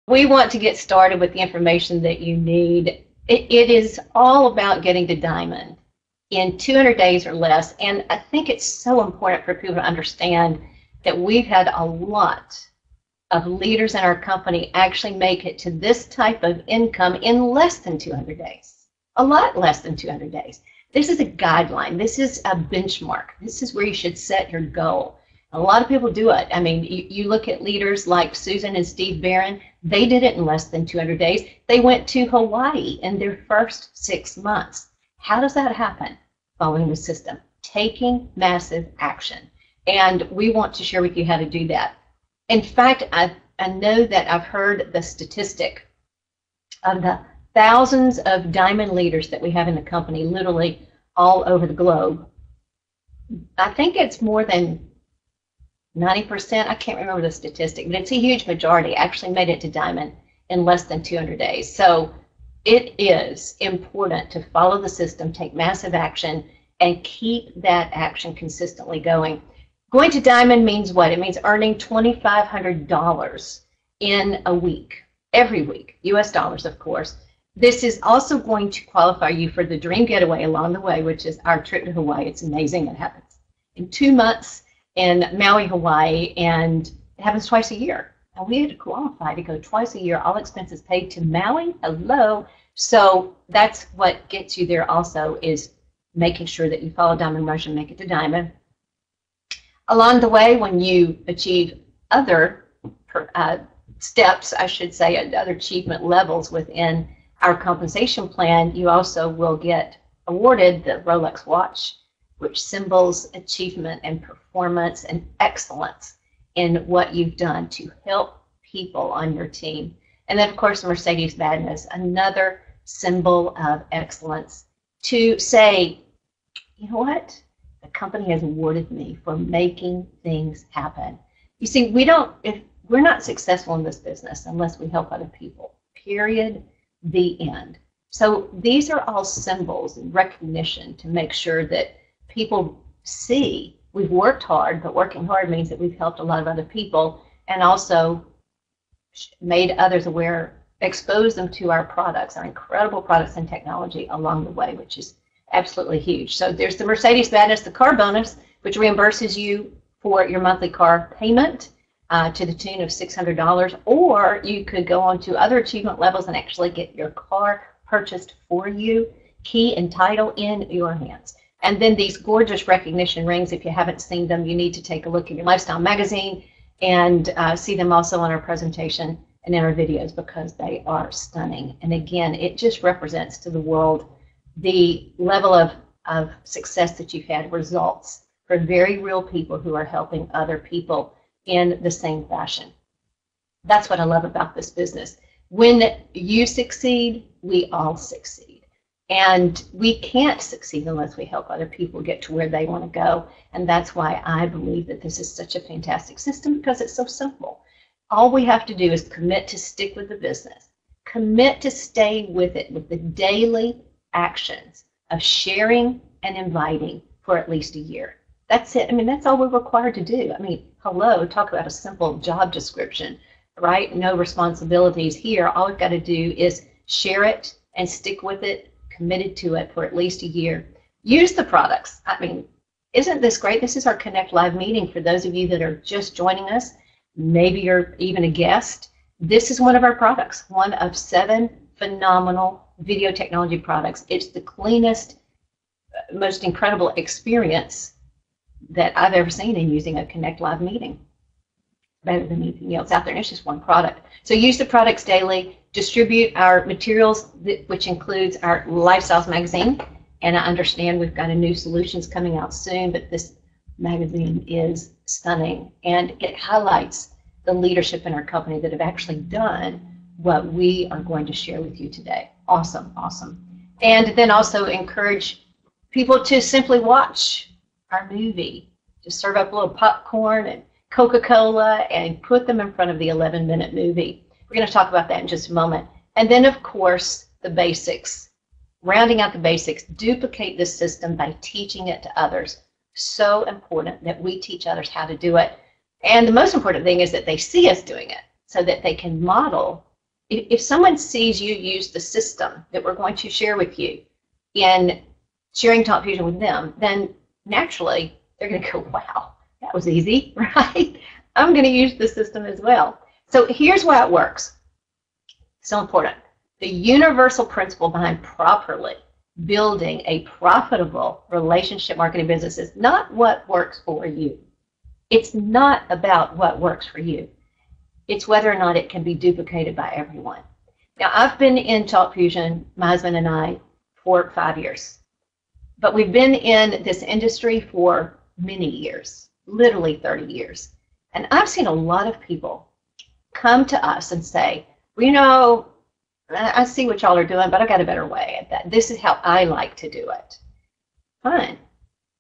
we want to get started with the information that you need. It is all about getting to diamond in 200 days or less, and I think it's so important for people to understand that we've had a lot of leaders in our company actually make it to this type of income in less than 200 days, a lot less than 200 days. This is a guideline. This is a benchmark. This is where you should set your goal. A lot of people do it. I mean, you look at leaders like Susan and Steve Barron, they did it in less than 200 days. They went to Hawaii in their first 6 months. How does that happen? Following the system, taking massive action. And we want to share with you how to do that. In fact, I know that I've heard the statistic of the thousands of diamond leaders that we have in the company, literally all over the globe. I think it's more than 90%, I can't remember the statistic, but it's a huge majority actually made it to diamond in less than 200 days. So it is important to follow the system, take massive action, and keep that action consistently going. Going to diamond means what? It means earning $2,500 in a week, every week, US dollars, of course. This is also going to qualify you for the dream getaway along the way, which is our trip to Hawaii. It's amazing. It happens in 2 months in Maui, Hawaii, and it happens twice a year. And we had to qualify to go twice a year, all expenses paid to Maui. Hello. So that's what gets you there also, is making sure that you follow Diamond Rush and make it to diamond. Along the way, when you achieve other steps, I should say, other achievement levels within our compensation plan, you also will get awarded the Rolex watch, which symbols achievement and performance and excellence in what you've done to help people on your team. And then, of course, the Mercedes badness, another symbol of excellence, to say, you know what? The company has awarded me for making things happen. You see, we're not successful in this business unless we help other people, period, the end. So these are all symbols and recognition to make sure that people see we've worked hard, but working hard means that we've helped a lot of other people and also made others aware, exposed them to our products, our incredible products and technology along the way, which is absolutely huge. So there's the Mercedes badness, the car bonus, which reimburses you for your monthly car payment to the tune of $600, or you could go on to other achievement levels and actually get your car purchased for you, key and title in your hands. And then these gorgeous recognition rings, if you haven't seen them, you need to take a look in your Lifestyle magazine and see them also on our presentation and in our videos, because they are stunning. And again, it just represents to the world the level of success that you've had, results for very real people who are helping other people in the same fashion. That's what I love about this business. When you succeed, we all succeed. And we can't succeed unless we help other people get to where they want to go. And that's why I believe that this is such a fantastic system, because it's so simple. All we have to do is commit to stick with the business, commit to stay with it with the daily actions of sharing and inviting for at least a year. That's it. I mean, that's all we're required to do. I mean, hello, talk about a simple job description, right? No responsibilities here. All we've got to do is share it and stick with it, committed to it for at least a year. Use the products. I mean, isn't this great? This is our Connect Live meeting for those of you that are just joining us. Maybe you're even a guest. This is one of our products, one of 7 phenomenal video technology products. It's the cleanest, most incredible experience that I've ever seen in using a Connect Live meeting, better than anything else out there. And it's just one product. So use the products daily. Distribute our materials, which includes our Lifestyles magazine. And I understand we've got a new solutions coming out soon, but this magazine is stunning. And it highlights the leadership in our company that have actually done what we are going to share with you today. Awesome, awesome. And then also encourage people to simply watch our movie. Just serve up a little popcorn and Coca-Cola and put them in front of the 11-minute movie. We're going to talk about that in just a moment. And then, of course, the basics. Rounding out the basics, duplicate this system by teaching it to others. So important that we teach others how to do it. And the most important thing is that they see us doing it so that they can model If someone sees you use the system that we're going to share with you in sharing TalkFusion with them, then naturally they're going to go, wow, that was easy, right? I'm going to use the system as well. So here's why it works. So important. The universal principle behind properly building a profitable relationship marketing business is not what works for you. It's not about what works for you. It's whether or not it can be duplicated by everyone. Now, I've been in TalkFusion, my husband and I, for 5 years. But we've been in this industry for many years, literally 30 years. And I've seen a lot of people come to us and say, well, you know, I see what y'all are doing, but I got a better way at that. This is how I like to do it. Fine.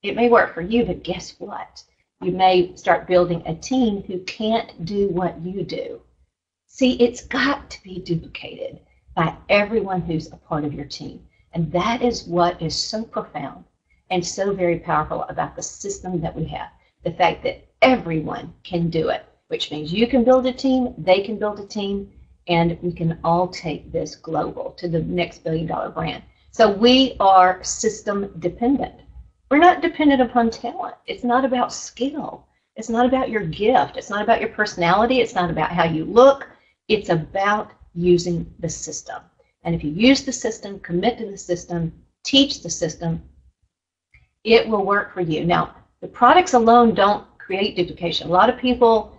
It may work for you, but guess what? You may start building a team who can't do what you do. See, it's got to be duplicated by everyone who's a part of your team. And that is what is so profound and so very powerful about the system that we have. The fact that everyone can do it, which means you can build a team, they can build a team, and we can all take this global to the next billion-dollar brand. So we are system dependent. We're not dependent upon talent. It's not about skill. It's not about your gift. It's not about your personality. It's not about how you look. It's about using the system. And if you use the system, commit to the system, teach the system, it will work for you. Now, the products alone don't create duplication. A lot of people,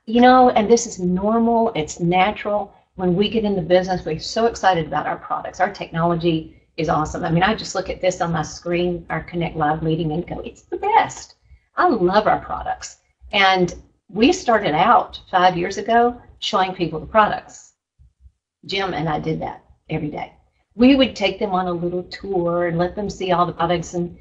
you know, and this is normal, it's natural. When we get in the business, we're so excited about our products. Our technology is awesome. I mean, I just look at this on my screen, our Connect Live meeting, and go, it's the best. I love our products. And we started out 5 years ago showing people the products. Jim and I did that every day. We would take them on a little tour and let them see all the products, and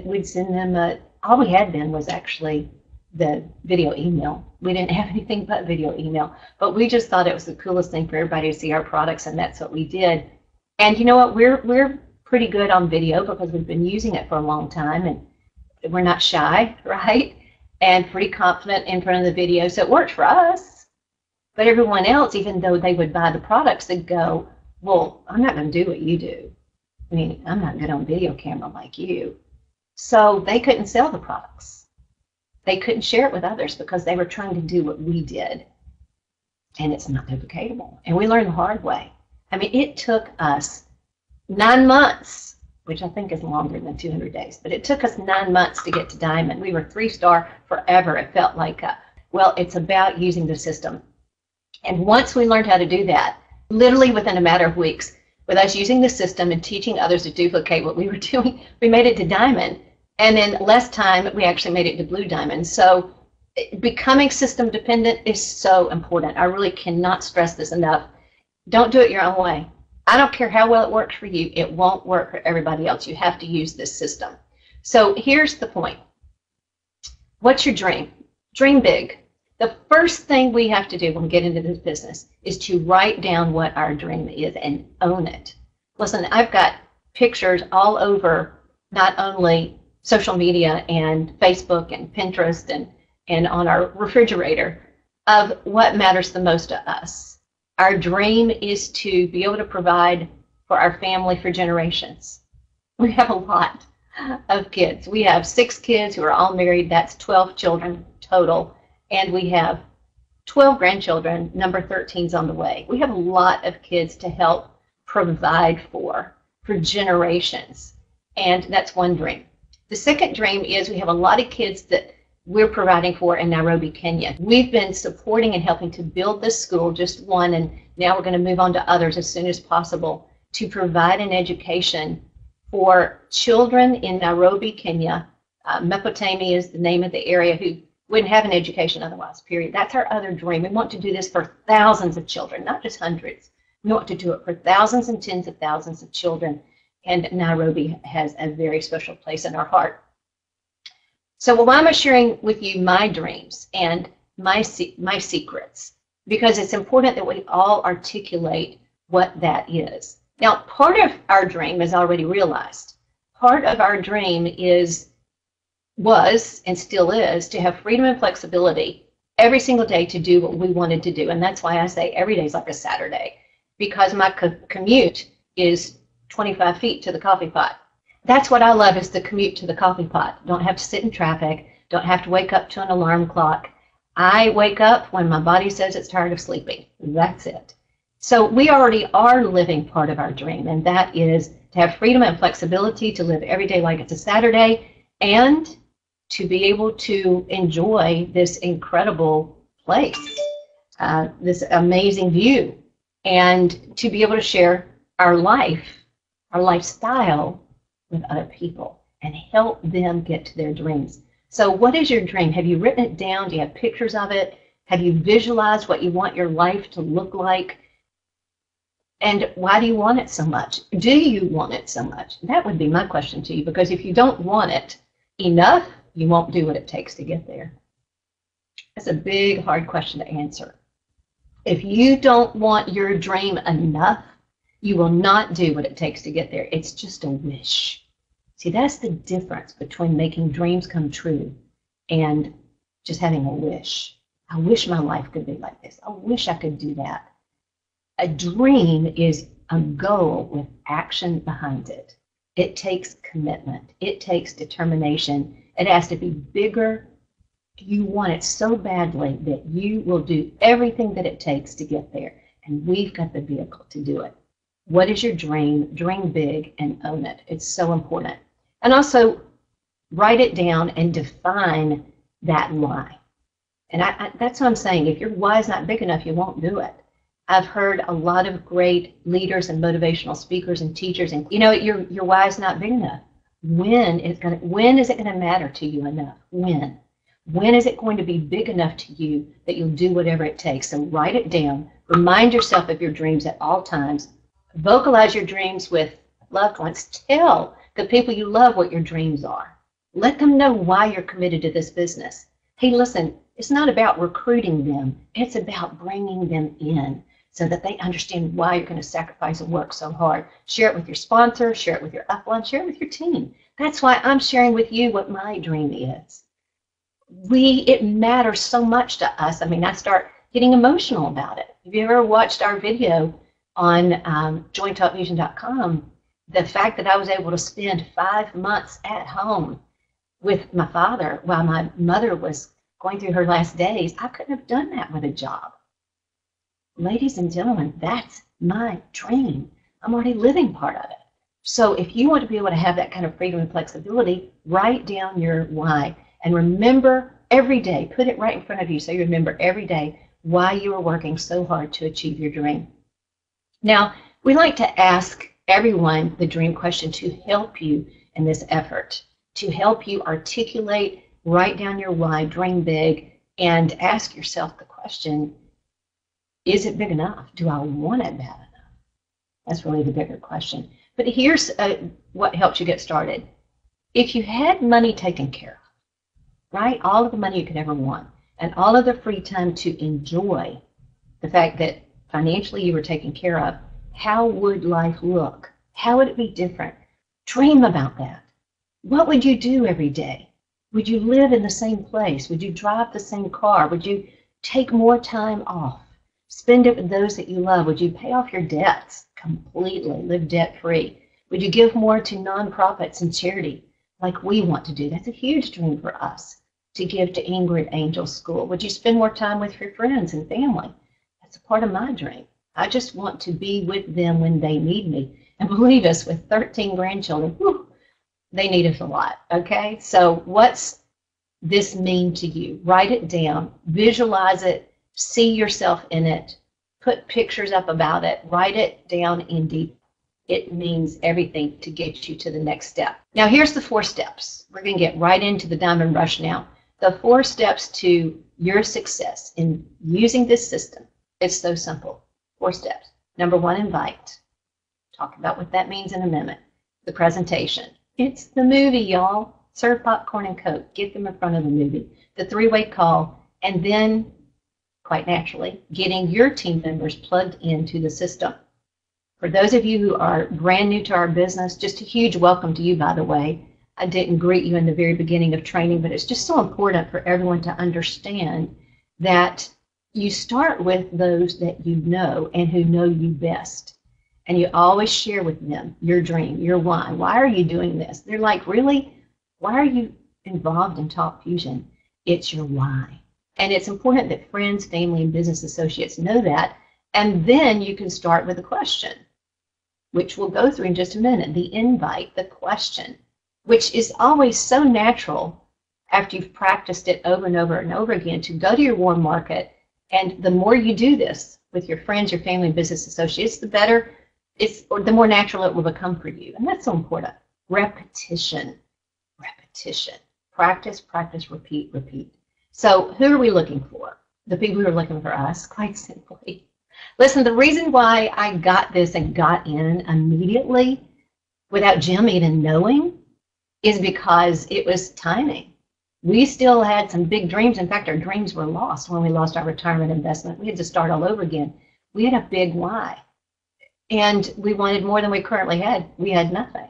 we'd send them all we had then was actually the video email. We didn't have anything but video email, but we just thought it was the coolest thing for everybody to see our products, and that's what we did. And you know what? We're pretty good on video because we've been using it for a long time, and we're not shy, right? And pretty confident in front of the video, so it worked for us. But everyone else, even though they would buy the products, they'd go, well, I'm not going to do what you do. I mean, I'm not good on video camera like you. So they couldn't sell the products. They couldn't share it with others because they were trying to do what we did. And it's not duplicatable. And we learned the hard way. I mean, it took us 9 months, which I think is longer than 200 days, but it took us 9 months to get to Diamond. We were 3-star forever. It felt like, well, it's about using the system. And once we learned how to do that, literally within a matter of weeks, with us using the system and teaching others to duplicate what we were doing, we made it to Diamond. And in less time, we actually made it to Blue Diamond. So becoming system dependent is so important. I really cannot stress this enough. Don't do it your own way. I don't care how well it works for you. It won't work for everybody else. You have to use this system. So here's the point. What's your dream? Dream big. The first thing we have to do when we get into this business is to write down what our dream is and own it. Listen, I've got pictures all over, not only social media and Facebook and Pinterest and on our refrigerator, of what matters the most to us. Our dream is to be able to provide for our family for generations. We have a lot of kids. We have 6 kids who are all married. That's 12 children total. And we have 12 grandchildren. Number 13's on the way. We have a lot of kids to help provide for generations. And that's one dream. The second dream is we have a lot of kids that we're providing for in Nairobi, Kenya. We've been supporting and helping to build this school, just one, and now we're going to move on to others as soon as possible to provide an education for children in Nairobi, Kenya. Mepotami is the name of the area, who wouldn't have an education otherwise, period. That's our other dream. We want to do this for thousands of children, not just hundreds. We want to do it for thousands and tens of thousands of children. And Nairobi has a very special place in our heart. So why am I sharing with you my dreams and my secrets? Because it's important that we all articulate what that is. Now, part of our dream is already realized. Part of our dream was and still is to have freedom and flexibility every single day to do what we wanted to do. And that's why I say every day is like a Saturday. because my commute is 25 feet to the coffee pot. That's what I love, is the commute to the coffee pot. Don't have to sit in traffic. Don't have to wake up to an alarm clock. I wake up when my body says it's tired of sleeping. That's it. So we already are living part of our dream, and that is to have freedom and flexibility to live every day like it's a Saturday, and to be able to enjoy this incredible place, this amazing view, and to be able to share our life, our lifestyle with other people and help them get to their dreams. So what is your dream? Have you written it down? Do you have pictures of it? Have you visualized what you want your life to look like? And why do you want it so much? Do you want it so much? That would be my question to you, because if you don't want it enough, you won't do what it takes to get there. That's a big, hard question to answer. If you don't want your dream enough, you will not do what it takes to get there. It's just a wish. See, that's the difference between making dreams come true and just having a wish. I wish my life could be like this. I wish I could do that. A dream is a goal with action behind it. It takes commitment. It takes determination. It has to be bigger. You want it so badly that you will do everything that it takes to get there. And we've got the vehicle to do it. What is your dream? Dream big and own it. It's so important. And also write it down and define that why. And that's what I'm saying. If your why is not big enough, you won't do it. I've heard a lot of great leaders and motivational speakers and teachers, and you know, your why is not big enough. When is it going to matter to you enough? When? When is it going to be big enough to you that you'll do whatever it takes? So write it down. Remind yourself of your dreams at all times. Vocalize your dreams with loved ones. Tell the people you love what your dreams are. Let them know why you're committed to this business. Hey, listen, it's not about recruiting them. It's about bringing them in so that they understand why you're going to sacrifice and work so hard. Share it with your sponsor, share it with your upline, share it with your team. That's why I'm sharing with you what my dream is. It matters so much to us. I mean, I start getting emotional about it. Have you ever watched our video on join TalkFusion.com? The fact that I was able to spend 5 months at home with my father while my mother was going through her last days, I couldn't have done that with a job. Ladies and gentlemen, that's my dream. I'm already living part of it. So if you want to be able to have that kind of freedom and flexibility, write down your why. And remember every day, put it right in front of you so you remember every day why you are working so hard to achieve your dream. Now, we like to ask everyone the dream question to help you in this effort, to help you articulate, write down your why, dream big, and ask yourself the question, is it big enough? Do I want it bad enough? That's really the bigger question. But here's what helps you get started. If you had money taken care of, right, all of the money you could ever want, and all of the free time to enjoy the fact that financially you were taken care of, how would life look? How would it be different? Dream about that. What would you do every day? Would you live in the same place? Would you drive the same car? Would you take more time off? Spend it with those that you love? Would you pay off your debts completely, live debt-free? Would you give more to nonprofits and charity like we want to do? That's a huge dream for us, to give to Ingrid Angel's school. Would you spend more time with your friends and family? That's a part of my dream. I just want to be with them when they need me. And believe us, with 13 grandchildren, whew, they need us a lot, okay? So what's this mean to you? Write it down, visualize it, see yourself in it, put pictures up about it, write it down in deep. It means everything to get you to the next step. Now here's the 4 steps. We're going to get right into the diamond rush now. The 4 steps to your success in using this system. It's so simple. 4 steps. Number 1, invite. Talk about what that means in a minute. The presentation. It's the movie, y'all. Serve popcorn and Coke. Get them in front of the movie. The 3-way call. And then, quite naturally, getting your team members plugged into the system. For those of you who are brand new to our business, just a huge welcome to you, by the way. I didn't greet you in the very beginning of training, but it's just so important for everyone to understand that you start with those that you know and who know you best. And you always share with them your dream, your why. Why are you doing this? They're like, really? Why are you involved in TalkFusion? It's your why. And it's important that friends, family, and business associates know that. And then you can start with a question, which we'll go through in just a minute. The invite, the question, which is always so natural after you've practiced it over and over and over again, to go to your warm market. And the more you do this with your friends, your family, and business associates, the better or the more natural it will become for you. And that's so important. Repetition. Repetition. Practice, practice, repeat, repeat. So who are we looking for? The people who are looking for us, quite simply. Listen, the reason why I got this and got in immediately without Jim even knowing is because it was timing. We still had some big dreams. In fact, our dreams were lost when we lost our retirement investment. We had to start all over again. We had a big why. And we wanted more than we currently had. We had nothing.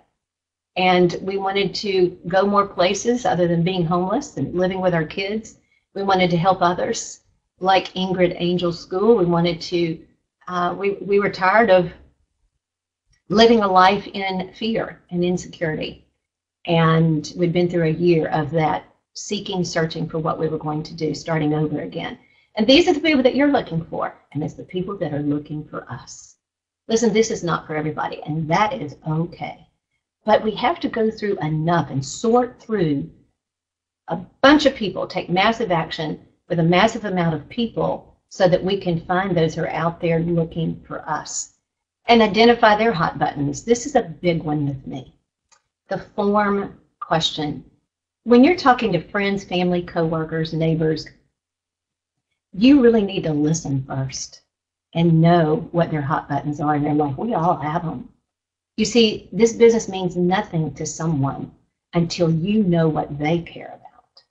And we wanted to go more places other than being homeless and living with our kids. We wanted to help others, like Ingrid Angel's School. We wanted to, we were tired of living a life in fear and insecurity. And we'd been through a year of that, seeking, searching for what we were going to do, starting over again. And these are the people that you're looking for, and it's the people that are looking for us. Listen, this is not for everybody, and that is okay. But we have to go through enough and sort through a bunch of people, take massive action with a massive amount of people so that we can find those who are out there looking for us and identify their hot buttons. This is a big one with me. The form question. When you're talking to friends, family, coworkers, neighbors, you really need to listen first and know what their hot buttons are. And they're like, we all have them. You see, this business means nothing to someone until you know what they care about.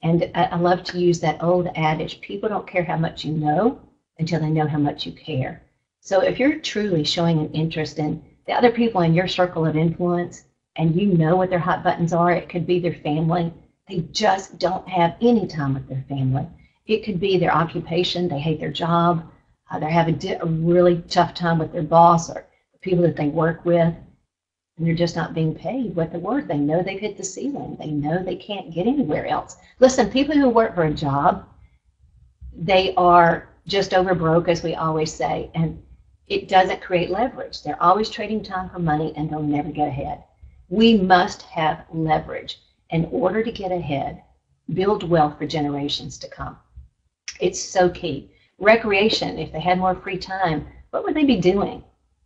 And I love to use that old adage, people don't care how much you know until they know how much you care. So if you're truly showing an interest in the other people in your circle of influence, and you know what their hot buttons are, it could be their family. They just don't have any time with their family. It could be their occupation. They hate their job. They're having a really tough time with their boss or the people that they work with, and they're just not being paid what they're worth. They know they've hit the ceiling. They know they can't get anywhere else. Listen, people who work for a job, they are just over broke, as we always say, and it doesn't create leverage. They're always trading time for money, and they'll never get ahead. We must have leverage in order to get ahead, build wealth for generations to come. It's so key. Recreation, if they had more free time, what would they be doing?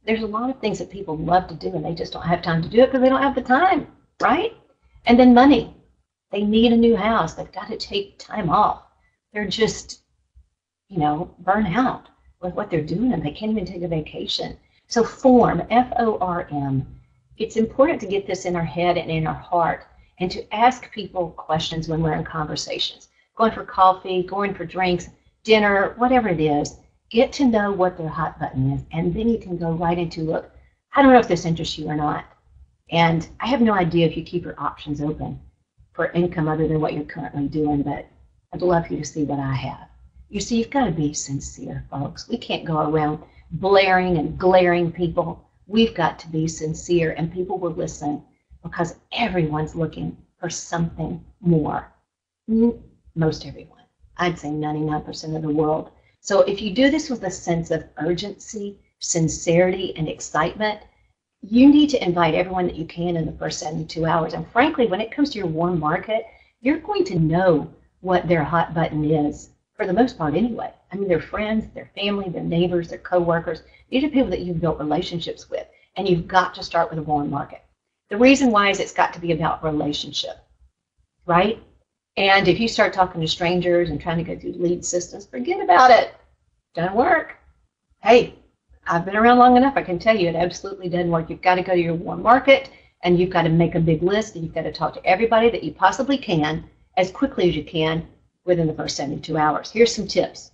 There's a lot of things that people love to do, and they just don't have time to do it because they don't have the time, right? And then money. They need a new house. They've got to take time off. They're just, burn out with what they're doing, and they can't even take a vacation. So form, F-O-R-M. It's important to get this in our head and in our heart and to ask people questions when we're in conversations. Going for coffee, going for drinks, dinner, whatever it is, get to know what their hot button is, and then you can go right into, look, I don't know if this interests you or not, and I have no idea if you keep your options open for income other than what you're currently doing, but I'd love for you to see what I have. You see, you've got to be sincere, folks. We can't go around blaring and glaring people. We've got to be sincere, and people will listen because everyone's looking for something more. Most everyone. I'd say 99% of the world. So if you do this with a sense of urgency, sincerity, and excitement, you need to invite everyone that you can in the first 72 hours. And frankly, when it comes to your warm market, you're going to know what their hot button is, for the most part anyway. I mean, their friends, their family, their neighbors, their coworkers. These are people that you've built relationships with, and you've got to start with a warm market. The reason why is it's got to be about relationship, right? And if you start talking to strangers and trying to go through lead systems, forget about it. Doesn't work. Hey, I've been around long enough. I can tell you it absolutely doesn't work. You've got to go to your warm market, and you've got to make a big list, and you've got to talk to everybody that you possibly can as quickly as you can within the first 72 hours. Here's some tips.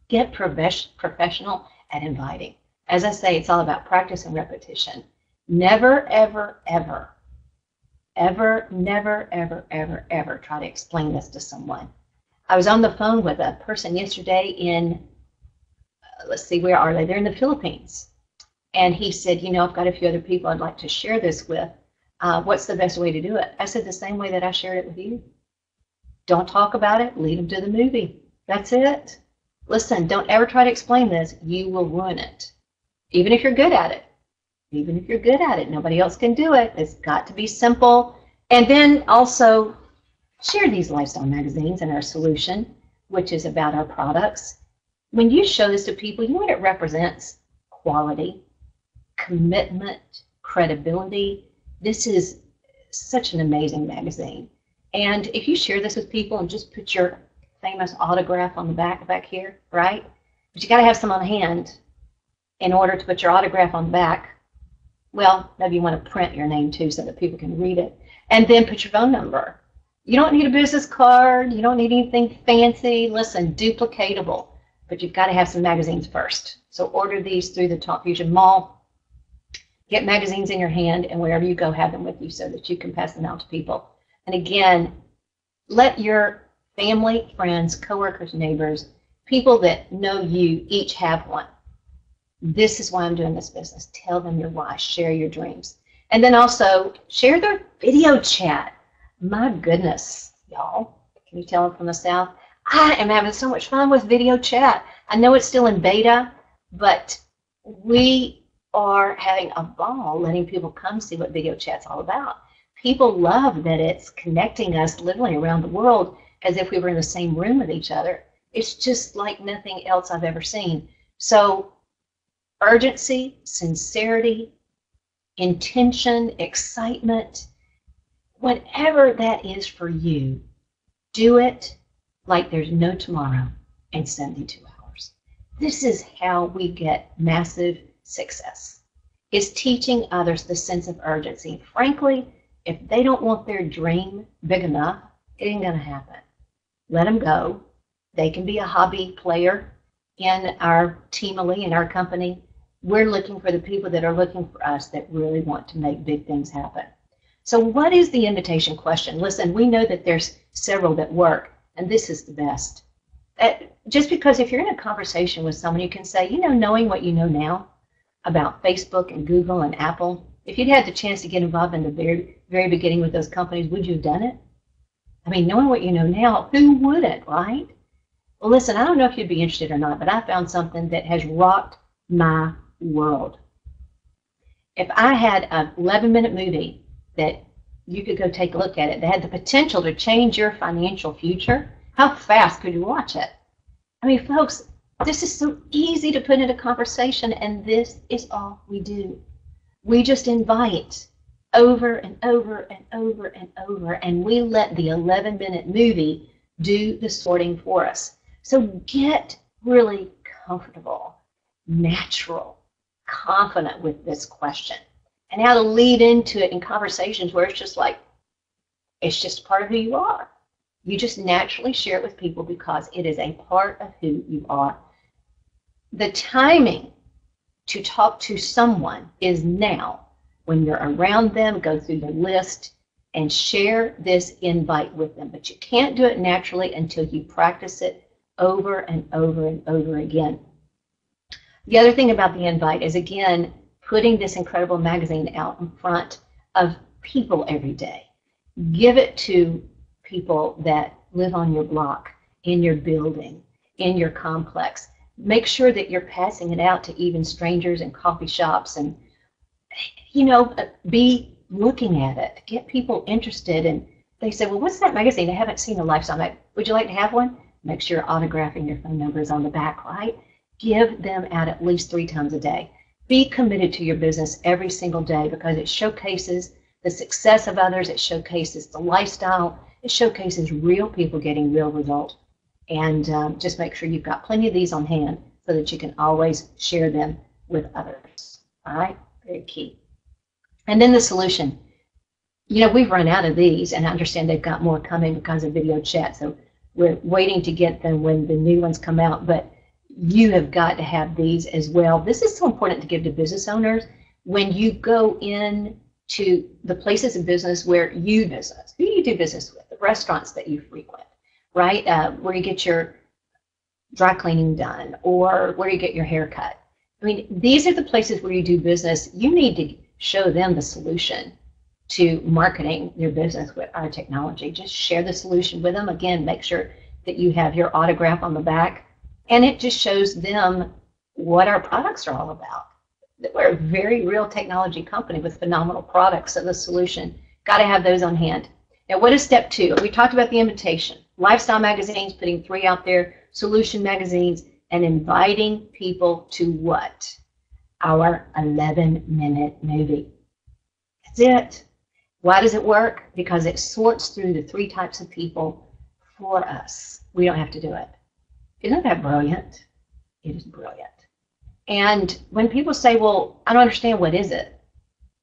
Get professional at inviting. As I say, it's all about practice and repetition. Never, ever, ever, ever, never, ever, ever, ever try to explain this to someone. I was on the phone with a person yesterday in, let's see, where are they? They're in the Philippines. And he said, you know, I've got a few other people I'd like to share this with. What's the best way to do it? I said, the same way that I shared it with you. Don't talk about it. Lead them to the movie. That's it. Listen, don't ever try to explain this. You will ruin it. Even if you're good at it. Even if you're good at it. Nobody else can do it. It's got to be simple. And then also share these lifestyle magazines and our solution, which is about our products. When you show this to people, you know what it represents? Quality, commitment, credibility. This is such an amazing magazine. And if you share this with people and just put your famous autograph on the back here, right? But you got to have some on hand in order to put your autograph on the back. Well, maybe you want to print your name too so that people can read it. And then put your phone number. You don't need a business card. You don't need anything fancy. Listen, duplicatable. But you've got to have some magazines first. So order these through the TalkFusion Mall. Get magazines in your hand, and wherever you go, have them with you so that you can pass them out to people. And again, let your family, friends, coworkers, neighbors, people that know you, each have one. This is why I'm doing this business. Tell them your why. Share your dreams. And then also share their video chat. My goodness, y'all. Can you tell them from the South? I am having so much fun with video chat. I know it's still in beta, but we are having a ball letting people come see what video chat's all about. People love that it's connecting us literally around the world as if we were in the same room with each other. It's just like nothing else I've ever seen. So urgency, sincerity, intention, excitement, whatever that is for you, do it like there's no tomorrow in 72 hours. This is how we get massive success, is teaching others the sense of urgency. Frankly, if they don't want their dream big enough, it ain't going to happen. Let them go. They can be a hobby player in our team, in our company. We're looking for the people that are looking for us that really want to make big things happen. So what is the invitation question? Listen, we know that there's several that work, and this is the best. Just because if you're in a conversation with someone, you can say, you know, knowing what you know now about Facebook and Google and Apple, if you'd had the chance to get involved in the very beginning with those companies, would you have done it? I mean, knowing what you know now, who wouldn't, right? Well, listen, I don't know if you'd be interested or not, but I found something that has rocked my world. If I had an 11-minute movie that you could go take a look at it, that had the potential to change your financial future, how fast could you watch it? I mean, folks, this is so easy to put into conversation, and this is all we do. We just invite over and over and over and over, and we let the 11-minute movie do the sorting for us. So get really comfortable, natural, confident with this question, and how to lead into it in conversations where it's just like, it's just part of who you are. You just naturally share it with people because it is a part of who you are. The timing to talk to someone is now. When you're around them, go through the list and share this invite with them. But you can't do it naturally until you practice it over and over and over again. The other thing about the invite is, again, putting this incredible magazine out in front of people every day. Give it to people that live on your block, in your building, in your complex. Make sure that you're passing it out to even strangers in coffee shops, and, you know, be looking at it. Get people interested, and they say, well, what's that magazine? I haven't seen a lifestyle magazine. Would you like to have one? Make sure your autograph and your phone number is on the back, right? Give them out at least 3 times a day. Be committed to your business every single day because it showcases the success of others. It showcases the lifestyle. It showcases real people getting real results. And just make sure you've got plenty of these on hand so that you can always share them with others. All right? Very key. And then the solution. You know, we've run out of these, and I understand they've got more coming because of video chat. So we're waiting to get them when the new ones come out. But you have got to have these as well. This is so important to give to business owners when you go in to the places of business where you business, who you do business with, the restaurants that you frequent, right? Where you get your dry cleaning done, or where you get your hair cut. I mean, these are the places where you do business. You need to show them the solution to marketing your business with our technology. Just share the solution with them. Again, make sure that you have your autograph on the back, and it just shows them what our products are all about. That we're a very real technology company with phenomenal products. So the solution, got to have those on hand. Now, what is step 2? We talked about the invitation. Lifestyle magazines, putting 3 out there, solution magazines, and inviting people to what? Our 11-minute movie. That's it. Why does it work? Because it sorts through the 3 types of people for us. We don't have to do it. Isn't that brilliant? It is brilliant. And when people say, well, I don't understand, what is it?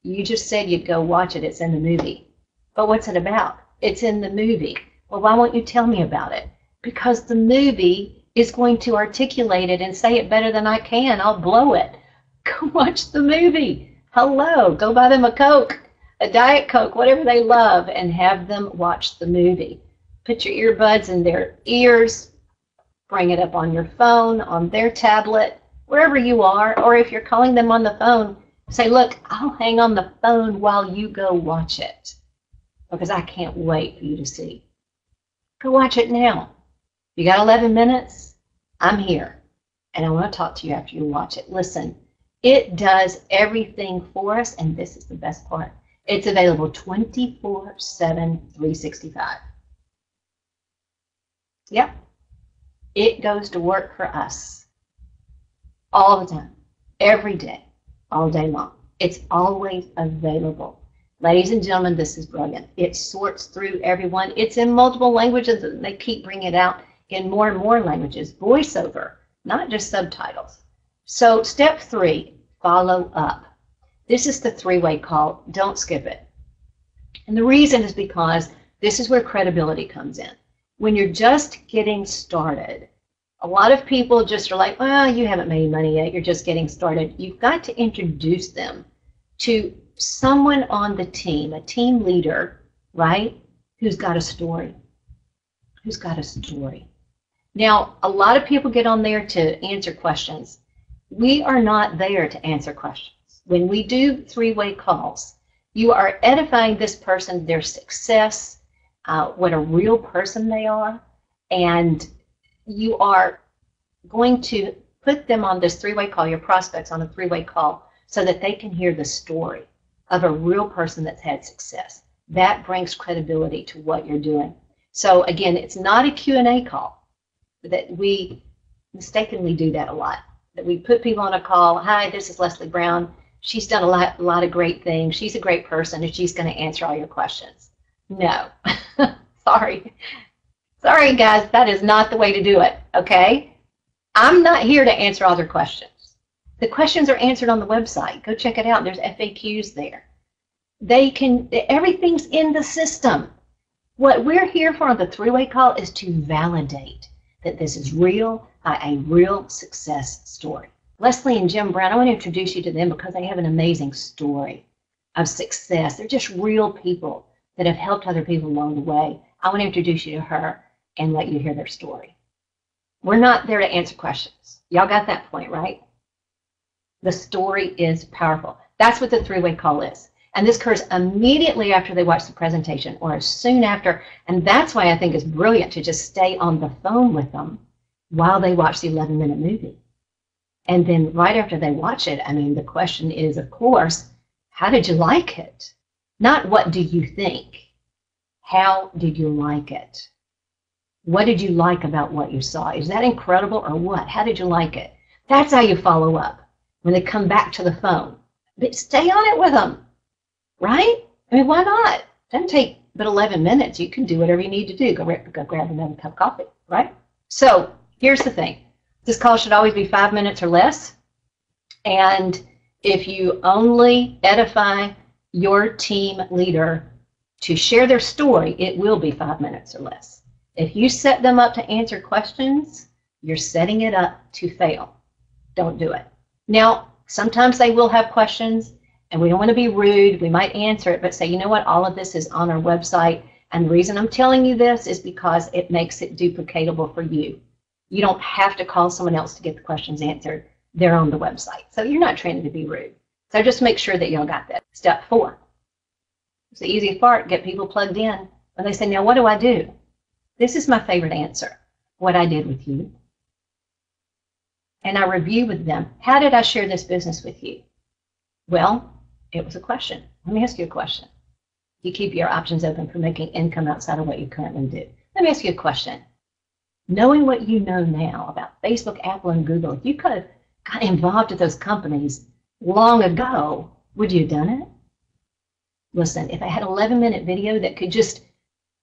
You just said you'd go watch it. It's in the movie. But what's it about? It's in the movie. Well, why won't you tell me about it? Because the movie is going to articulate it and say it better than I can. I'll blow it. Go watch the movie. Hello. Go buy them a Coke, a Diet Coke, whatever they love, and have them watch the movie. Put your earbuds in their ears. Bring it up on your phone, on their tablet, wherever you are. Or if you're calling them on the phone, say, look, I'll hang on the phone while you go watch it, because I can't wait for you to see. Go watch it now. You got 11 minutes? I'm here, and I want to talk to you after you watch it. Listen, it does everything for us, and this is the best part. It's available 24/7, 365. Yep. It goes to work for us all the time, every day, all day long. It's always available. Ladies and gentlemen, this is brilliant. It sorts through everyone. It's in multiple languages, and they keep bringing it out in more and more languages. Voiceover, not just subtitles. So step 3, follow up. This is the 3-way call. Don't skip it. And the reason is because this is where credibility comes in. When you're just getting started, a lot of people just are like, well, you haven't made money yet. You're just getting started. You've got to introduce them to someone on the team, a team leader, right, who's got a story. Who's got a story. Now, a lot of people get on there to answer questions. We are not there to answer questions. When we do 3-way calls, you are edifying this person, their success, what a real person they are, and you are going to put them on this 3-way call, your prospects on a 3-way call, so that they can hear the story of a real person that's had success. That brings credibility to what you're doing. So again, it's not a Q&A call. That we mistakenly do that a lot. That we put people on a call, hi, this is Leslie Brown. She's done a lot of great things. She's a great person, and she's going to answer all your questions. No. Sorry. Sorry, guys, that is not the way to do it, okay? I'm not here to answer all their questions. The questions are answered on the website. Go check it out. There's FAQs there. Everything's in the system. What we're here for on the 3-way call is to validate that this is real, a real success story. Leslie and Jim Brown, I want to introduce you to them because they have an amazing story of success. They're just real people that have helped other people along the way. I want to introduce you to her and let you hear their story. We're not there to answer questions. Y'all got that point, right? The story is powerful. That's what the 3-way call is. And this occurs immediately after they watch the presentation or as soon after. And that's why I think it's brilliant to just stay on the phone with them while they watch the 11-minute movie. And then right after they watch it, I mean, the question is, of course, how did you like it? Not what do you think? How did you like it? What did you like about what you saw? Is that incredible or what? How did you like it? That's how you follow up when they come back to the phone. But stay on it with them, right? I mean, why not? It doesn't take but 11 minutes. You can do whatever you need to do. Go grab another cup of coffee, right? So here's the thing. This call should always be 5 minutes or less. And if you only edify your team leader to share their story, it will be 5 minutes or less. If you set them up to answer questions, you're setting it up to fail. Don't do it. Now, sometimes they will have questions, and we don't want to be rude. We might answer it, but say, you know what, all of this is on our website, And the reason I'm telling you this is because it makes it duplicatable for you. You don't have to call someone else to get the questions answered. They're on the website. So you're not trying to be rude. So just make sure that y'all got that. Step 4. It's the easiest part. Get people plugged in. When they say, now what do I do? This is my favorite answer. What I did with you. And I review with them. How did I share this business with you? Well, it was a question. Let me ask you a question. You keep your options open for making income outside of what you currently do. Let me ask you a question. Knowing what you know now about Facebook, Apple, and Google, if you could have got involved with those companies long ago, would you have done it? Listen, if I had an 11-minute video that could just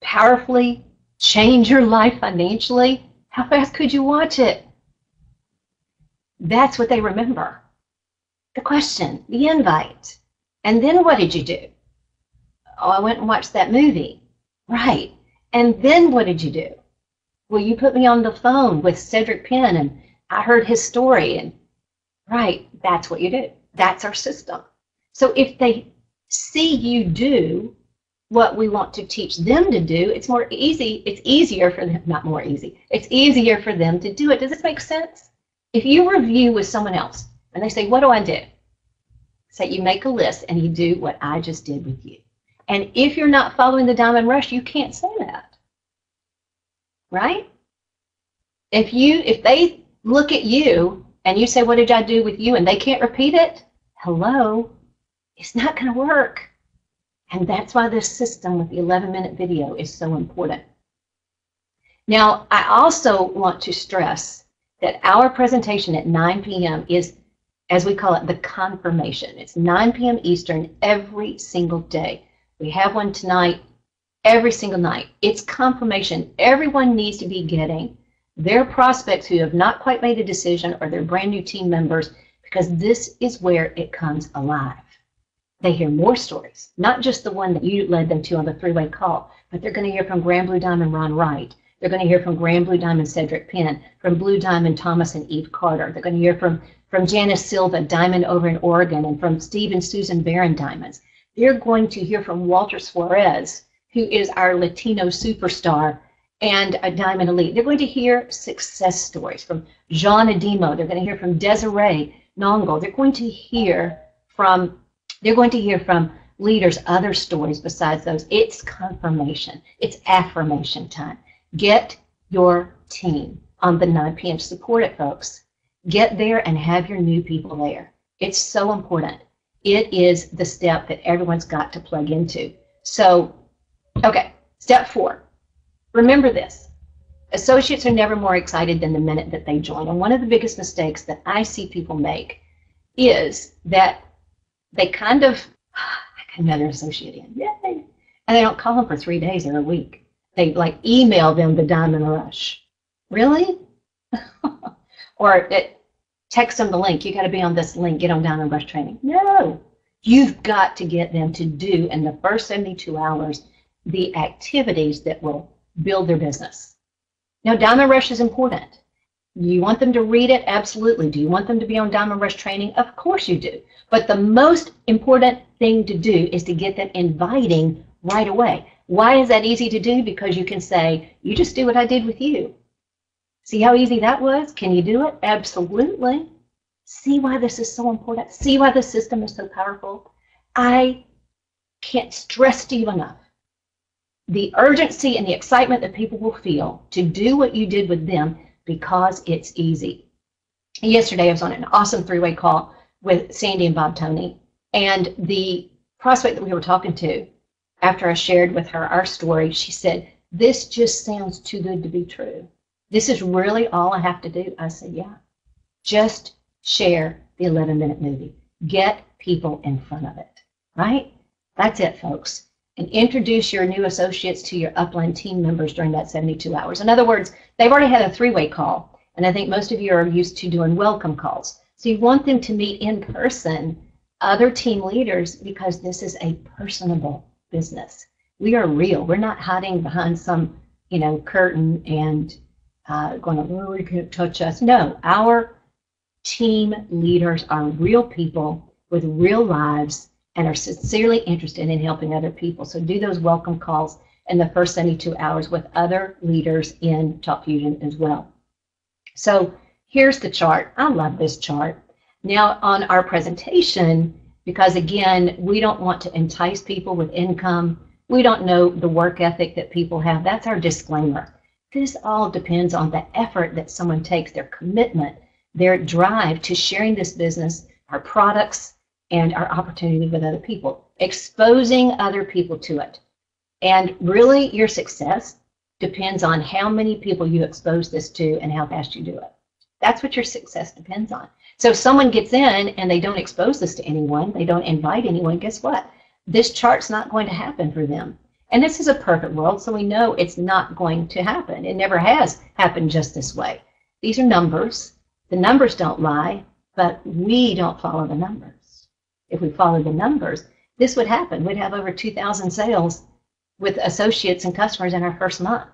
powerfully change your life financially, how fast could you watch it? That's what they remember. The question, the invite. And then what did you do? Oh, I went and watched that movie. Right. And then what did you do? Well, you put me on the phone with Cedric Penn and I heard his story. And right, that's what you do. That's our system. So if they see you do what we want to teach them to do, it's more easy. It's easier for them, not more easy. It's easier for them to do it. Does this make sense? If you review with someone else and they say, what do I do? Say you make a list and you do what I just did with you. And if you're not following the Diamond Rush, you can't say that. Right? If they look at you and you say, what did I do with you? And they can't repeat it, hello, it's not going to work. And that's why this system with the 11-minute video is so important. Now, I also want to stress that our presentation at 9 p.m. is, as we call it, the confirmation. It's 9 p.m. Eastern every single day. We have one tonight, every single night. It's confirmation. Everyone needs to be getting their prospects who have not quite made a decision or their brand new team members, because this is where it comes alive. They hear more stories, not just the one that you led them to on the 3-way call, but they're going to hear from Grand Blue Diamond Ron Wright. They're going to hear from Grand Blue Diamond Cedric Penn, from Blue Diamond Thomas and Eve Carter. They're going to hear from Janice Silva, Diamond over in Oregon, and from Steve and Susan Barron Diamonds. They're going to hear from Walter Suarez, who is our Latino superstar and a Diamond Elite. They're going to hear success stories from Jean Ademo. They're going to hear from Desiree Nongo. They're going to hear from leaders, other stories besides those. It's confirmation. It's affirmation time. Get your team on the 9 p.m. Support it, folks. Get there and have your new people there. It's so important. It is the step that everyone's got to plug into. So, okay, step 4. Remember this. Associates are never more excited than the minute that they join. And one of the biggest mistakes that I see people make is that they kind of, I got another associate in, yay! And they don't call them for 3 days or a week. They like email them the Diamond Rush. Really? Or text them the link. You got to be on this link. Get on Diamond Rush training. No. You've got to get them to do in the first 72 hours the activities that will build their business. Now, Diamond Rush is important. You want them to read it? Absolutely. Do you want them to be on Diamond Rush training? Of course you do. But the most important thing to do is to get them inviting right away. Why is that easy to do? Because you can say, you just do what I did with you. See how easy that was? Can you do it? Absolutely. See why this is so important? See why the system is so powerful? I can't stress to you enough the urgency and the excitement that people will feel to do what you did with them because it's easy. Yesterday I was on an awesome 3-way call with Sandy and Bob Tony, and the prospect that we were talking to, after I shared with her our story, she said, this just sounds too good to be true. This is really all I have to do. I said, yeah. Just share the 11-minute movie. Get people in front of it, right? That's it, folks. And introduce your new associates to your upline team members during that 72 hours. In other words, they've already had a 3-way call, and I think most of you are used to doing welcome calls. So you want them to meet in person other team leaders because this is a personable business. We are real. We're not hiding behind some, curtain and going, oh, you can't touch us. No, our team leaders are real people with real lives and are sincerely interested in helping other people. So do those welcome calls. in the first 72 hours with other leaders in TalkFusion as well. So here's the chart. I love this chart. Now on our presentation, because again, we don't want to entice people with income. We don't know the work ethic that people have. That's our disclaimer. This all depends on the effort that someone takes, their commitment, their drive to sharing this business, our products, and our opportunity with other people, exposing other people to it. And really, your success depends on how many people you expose this to and how fast you do it. That's what your success depends on. So if someone gets in and they don't expose this to anyone, they don't invite anyone, guess what? This chart's not going to happen for them. And this is a perfect world, so we know it's not going to happen. It never has happened just this way. These are numbers. The numbers don't lie, but we don't follow the numbers. If we follow the numbers, this would happen. We'd have over 2,000 sales with associates and customers in our first month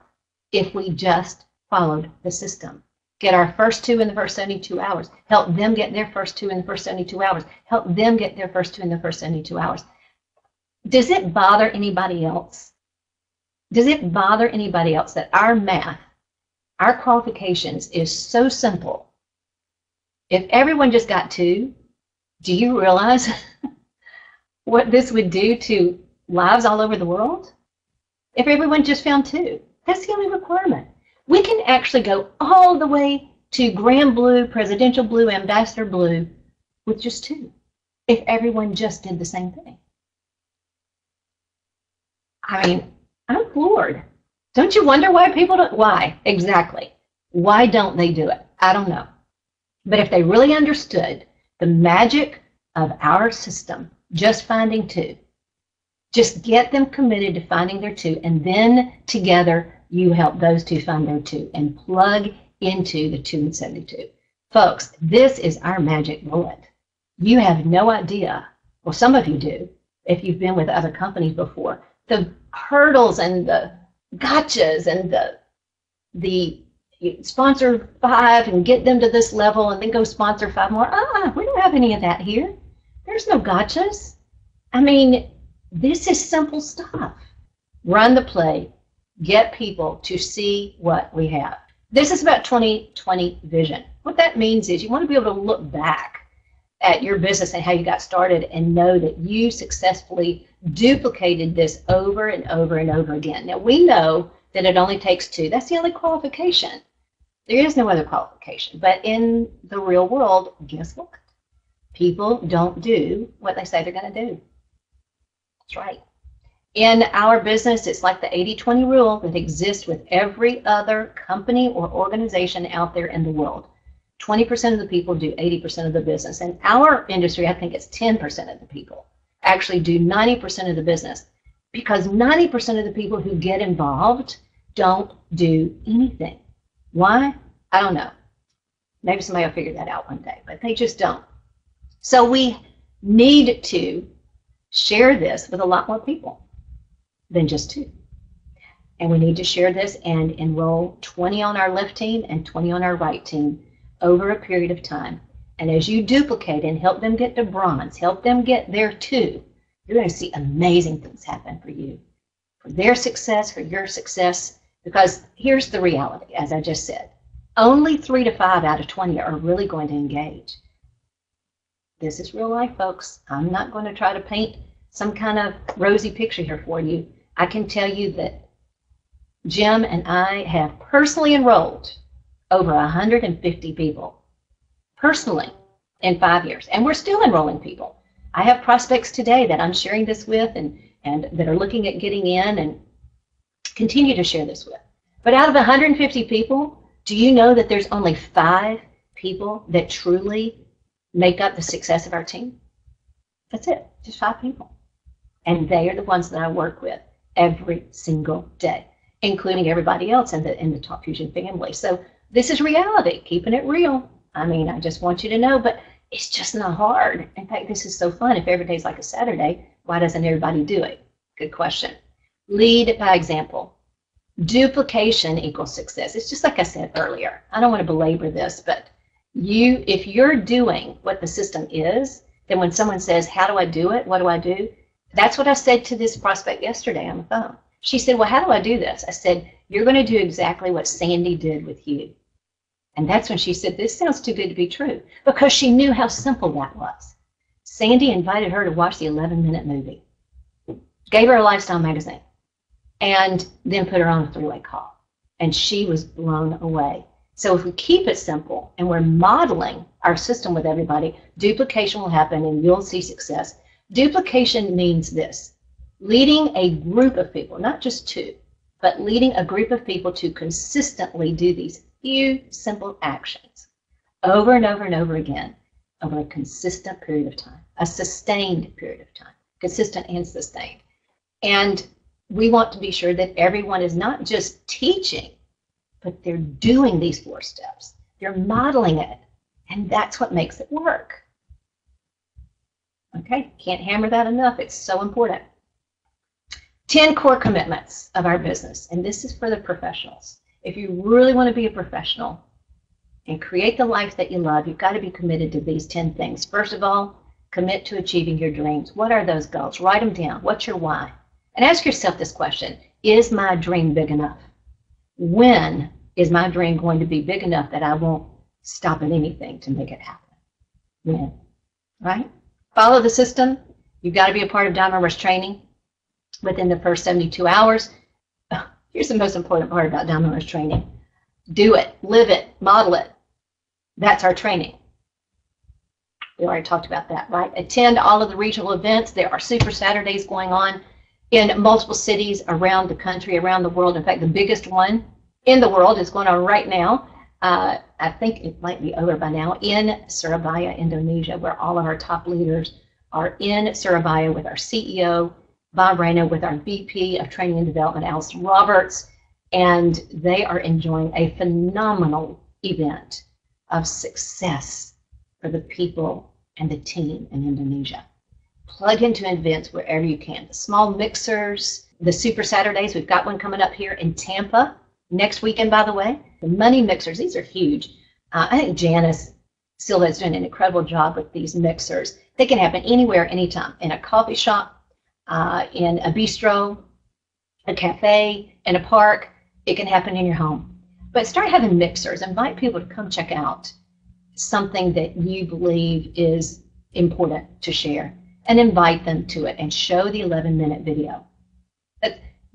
if we just followed the system. Get our first 2 in the first 72 hours. Help them get their first 2 in the first 72 hours. Help them get their first 2 in the first 72 hours. Does it bother anybody else? Does it bother anybody else that our math, our qualifications is so simple? If everyone just got 2, do you realize what this would do to lives all over the world? If everyone just found 2, that's the only requirement. We can actually go all the way to Grand Blue, Presidential Blue, Ambassador Blue with just 2 if everyone just did the same thing. I mean, I'm floored. Don't you wonder why people don't? Why? Exactly. Why don't they do it? I don't know. But if they really understood the magic of our system, just finding 2, just get them committed to finding their 2, and then together you help those 2 find their 2 and plug into the 2 and 72. Folks, this is our magic bullet. You have no idea, well, some of you do, if you've been with other companies before, the hurdles and the gotchas and the sponsor 5 and get them to this level and then go sponsor 5 more. We don't have any of that here. There's no gotchas. I mean, this is simple stuff. Run the play. Get people to see what we have. This is about 2020 vision. What that means is you want to be able to look back at your business and how you got started and know that you successfully duplicated this over and over and over again. Now, we know that it only takes 2. That's the only qualification. There is no other qualification. But in the real world, guess what? People don't do what they say they're going to do. That's right. In our business, it's like the 80-20 rule that exists with every other company or organization out there in the world. 20% of the people do 80% of the business. In our industry, I think it's 10% of the people actually do 90% of the business, because 90% of the people who get involved don't do anything. Why? I don't know. Maybe somebody will figure that out one day, but they just don't. So we need to share this with a lot more people than just 2. And we need to share this and enroll 20 on our left team and 20 on our right team over a period of time. And as you duplicate and help them get to bronze, help them get there too, you're going to see amazing things happen for you, for their success, for your success. Because here's the reality, as I just said, only 3 to 5 out of 20 are really going to engage. This is real life, folks. I'm not going to try to paint some kind of rosy picture here for you. I can tell you that Jim and I have personally enrolled over 150 people, personally, in 5 years. And we're still enrolling people. I have prospects today that I'm sharing this with and that are looking at getting in and continue to share this with. But out of 150 people, do you know that there's only 5 people that truly make up the success of our team? That's it, just 5 people. And they are the ones that I work with every single day, including everybody else in the TalkFusion family. So this is reality, keeping it real. I mean, I just want you to know, but it's just not hard. In fact, this is so fun. If every day's like a Saturday, why doesn't everybody do it? Good question. Lead by example. Duplication equals success. It's just like I said earlier. I don't want to belabor this, but if you're doing what the system is, then when someone says, how do I do it? What do I do? That's what I said to this prospect yesterday on the phone. She said, well, how do I do this? I said, you're going to do exactly what Sandy did with you. And that's when she said, this sounds too good to be true, because she knew how simple that was. Sandy invited her to watch the 11-minute movie, gave her a lifestyle magazine, and then put her on a 3-way call. And she was blown away. So if we keep it simple and we're modeling our system with everybody, duplication will happen and you'll see success. Duplication means this: leading a group of people, not just two, but leading a group of people to consistently do these few simple actions over and over and over again over a consistent period of time, a sustained period of time, consistent and sustained. And we want to be sure that everyone is not just teaching, but they're doing these 4 steps. They're modeling it, and that's what makes it work. Okay, can't hammer that enough. It's so important. 10 core commitments of our business, and this is for the professionals. If you really want to be a professional and create the life that you love, you've got to be committed to these 10 things. First of all, commit to achieving your dreams. What are those goals? Write them down. What's your why? And ask yourself this question: is my dream big enough? When is my dream going to be big enough that I won't stop at anything to make it happen? When? Right? Follow the system. You've got to be a part of Diamond Rush training within the first 72 hours. Here's the most important part about Diamond Rush training. Do it, live it, model it. That's our training. We already talked about that, right? Attend all of the regional events. There are Super Saturdays going on in multiple cities around the country, around the world. In fact, the biggest one in the world is going on right now. I think it might be over by now, in Surabaya, Indonesia, where all of our top leaders are in Surabaya with our CEO, Bob Reyna, with our VP of Training and Development, Allison Roberts, and they are enjoying a phenomenal event of success for the people and the team in Indonesia. Plug into events wherever you can. The small mixers, the Super Saturdays, we've got one coming up here in Tampa next weekend, by the way. The money mixers, these are huge. I think Janice Silva is doing an incredible job with these mixers. They can happen anywhere, anytime, in a coffee shop, in a bistro, a cafe, in a park. It can happen in your home. But start having mixers. Invite people to come check out something that you believe is important to share, and invite them to it and show the 11-minute video.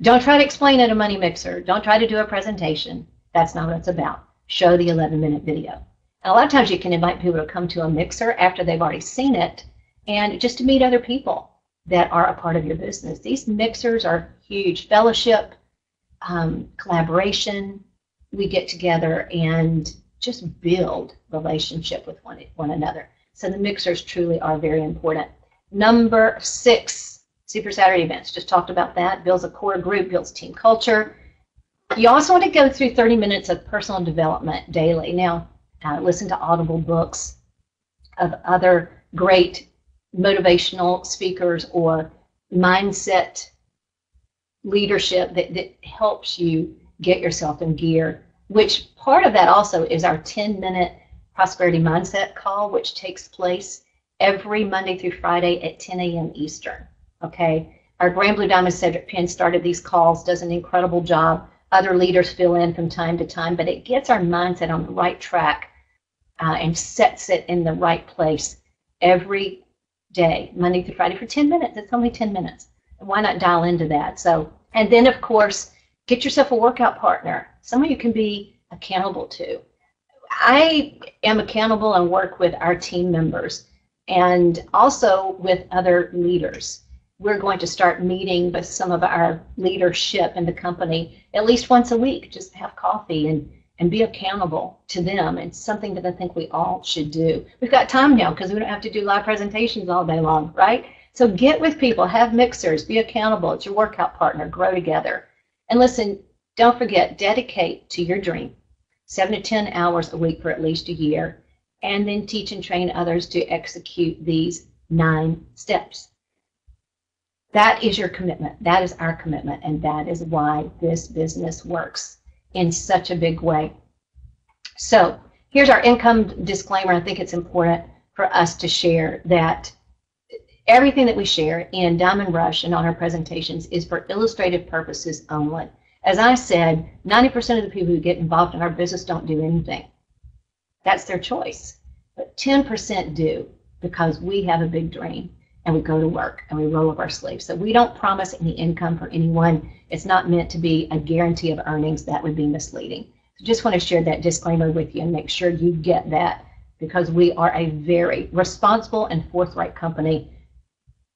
Don't try to explain at a money mixer. Don't try to do a presentation. That's not what it's about. Show the 11-minute video. And a lot of times you can invite people to come to a mixer after they've already seen it, and just to meet other people that are a part of your business. These mixers are huge. Fellowship, collaboration. We get together and just build relationship with one another. So the mixers truly are very important. Number 6, Super Saturday events. Just talked about that. Builds a core group, builds team culture. You also want to go through 30 minutes of personal development daily. Now, listen to audible books of other great motivational speakers or mindset leadership that helps you get yourself in gear, which part of that also is our 10-minute prosperity mindset call, which takes place every Monday through Friday at 10 a.m. Eastern. Okay, our Grand Blue Diamond Cedric Penn started these calls, does an incredible job. Other leaders fill in from time to time, but it gets our mindset on the right track and sets it in the right place every day, Monday through Friday, for 10 minutes. It's only 10 minutes. And why not dial into that? So, and then of course, get yourself a workout partner, someone you can be accountable to. I am accountable and work with our team members and also with other leaders. We're going to start meeting with some of our leadership in the company at least once a week, just have coffee and be accountable to them. It's something that I think we all should do. We've got time now because we don't have to do live presentations all day long, right? So get with people, have mixers, be accountable. It's your workout partner, grow together. And listen, don't forget, dedicate to your dream 7 to 10 hours a week for at least a year, and then teach and train others to execute these 9 steps. That is your commitment. That is our commitment, and that is why this business works in such a big way. So here's our income disclaimer. I think it's important for us to share that Everything that we share in Diamond Rush and on our presentations is for illustrative purposes only. As I said, 90% of the people who get involved in our business don't do anything. That's their choice. But 10% do, because we have a big dream and we go to work and we roll up our sleeves. So we don't promise any income for anyone. It's not meant to be a guarantee of earnings. That would be misleading. So just want to share that disclaimer with you and make sure you get that, because we are a very responsible and forthright company.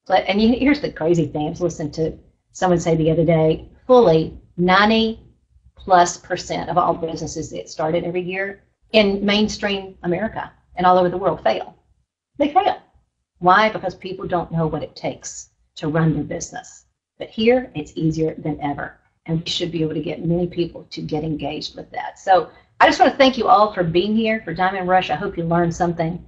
And here's the crazy thing. I was listening to someone say the other day, fully 90+% of all businesses that started every year in mainstream America and all over the world fail. They fail. Why? Because people don't know what it takes to run their business. But here, it's easier than ever. And we should be able to get many people to get engaged with that. So I just want to thank you all for being here for Diamond Rush. I hope you learned something.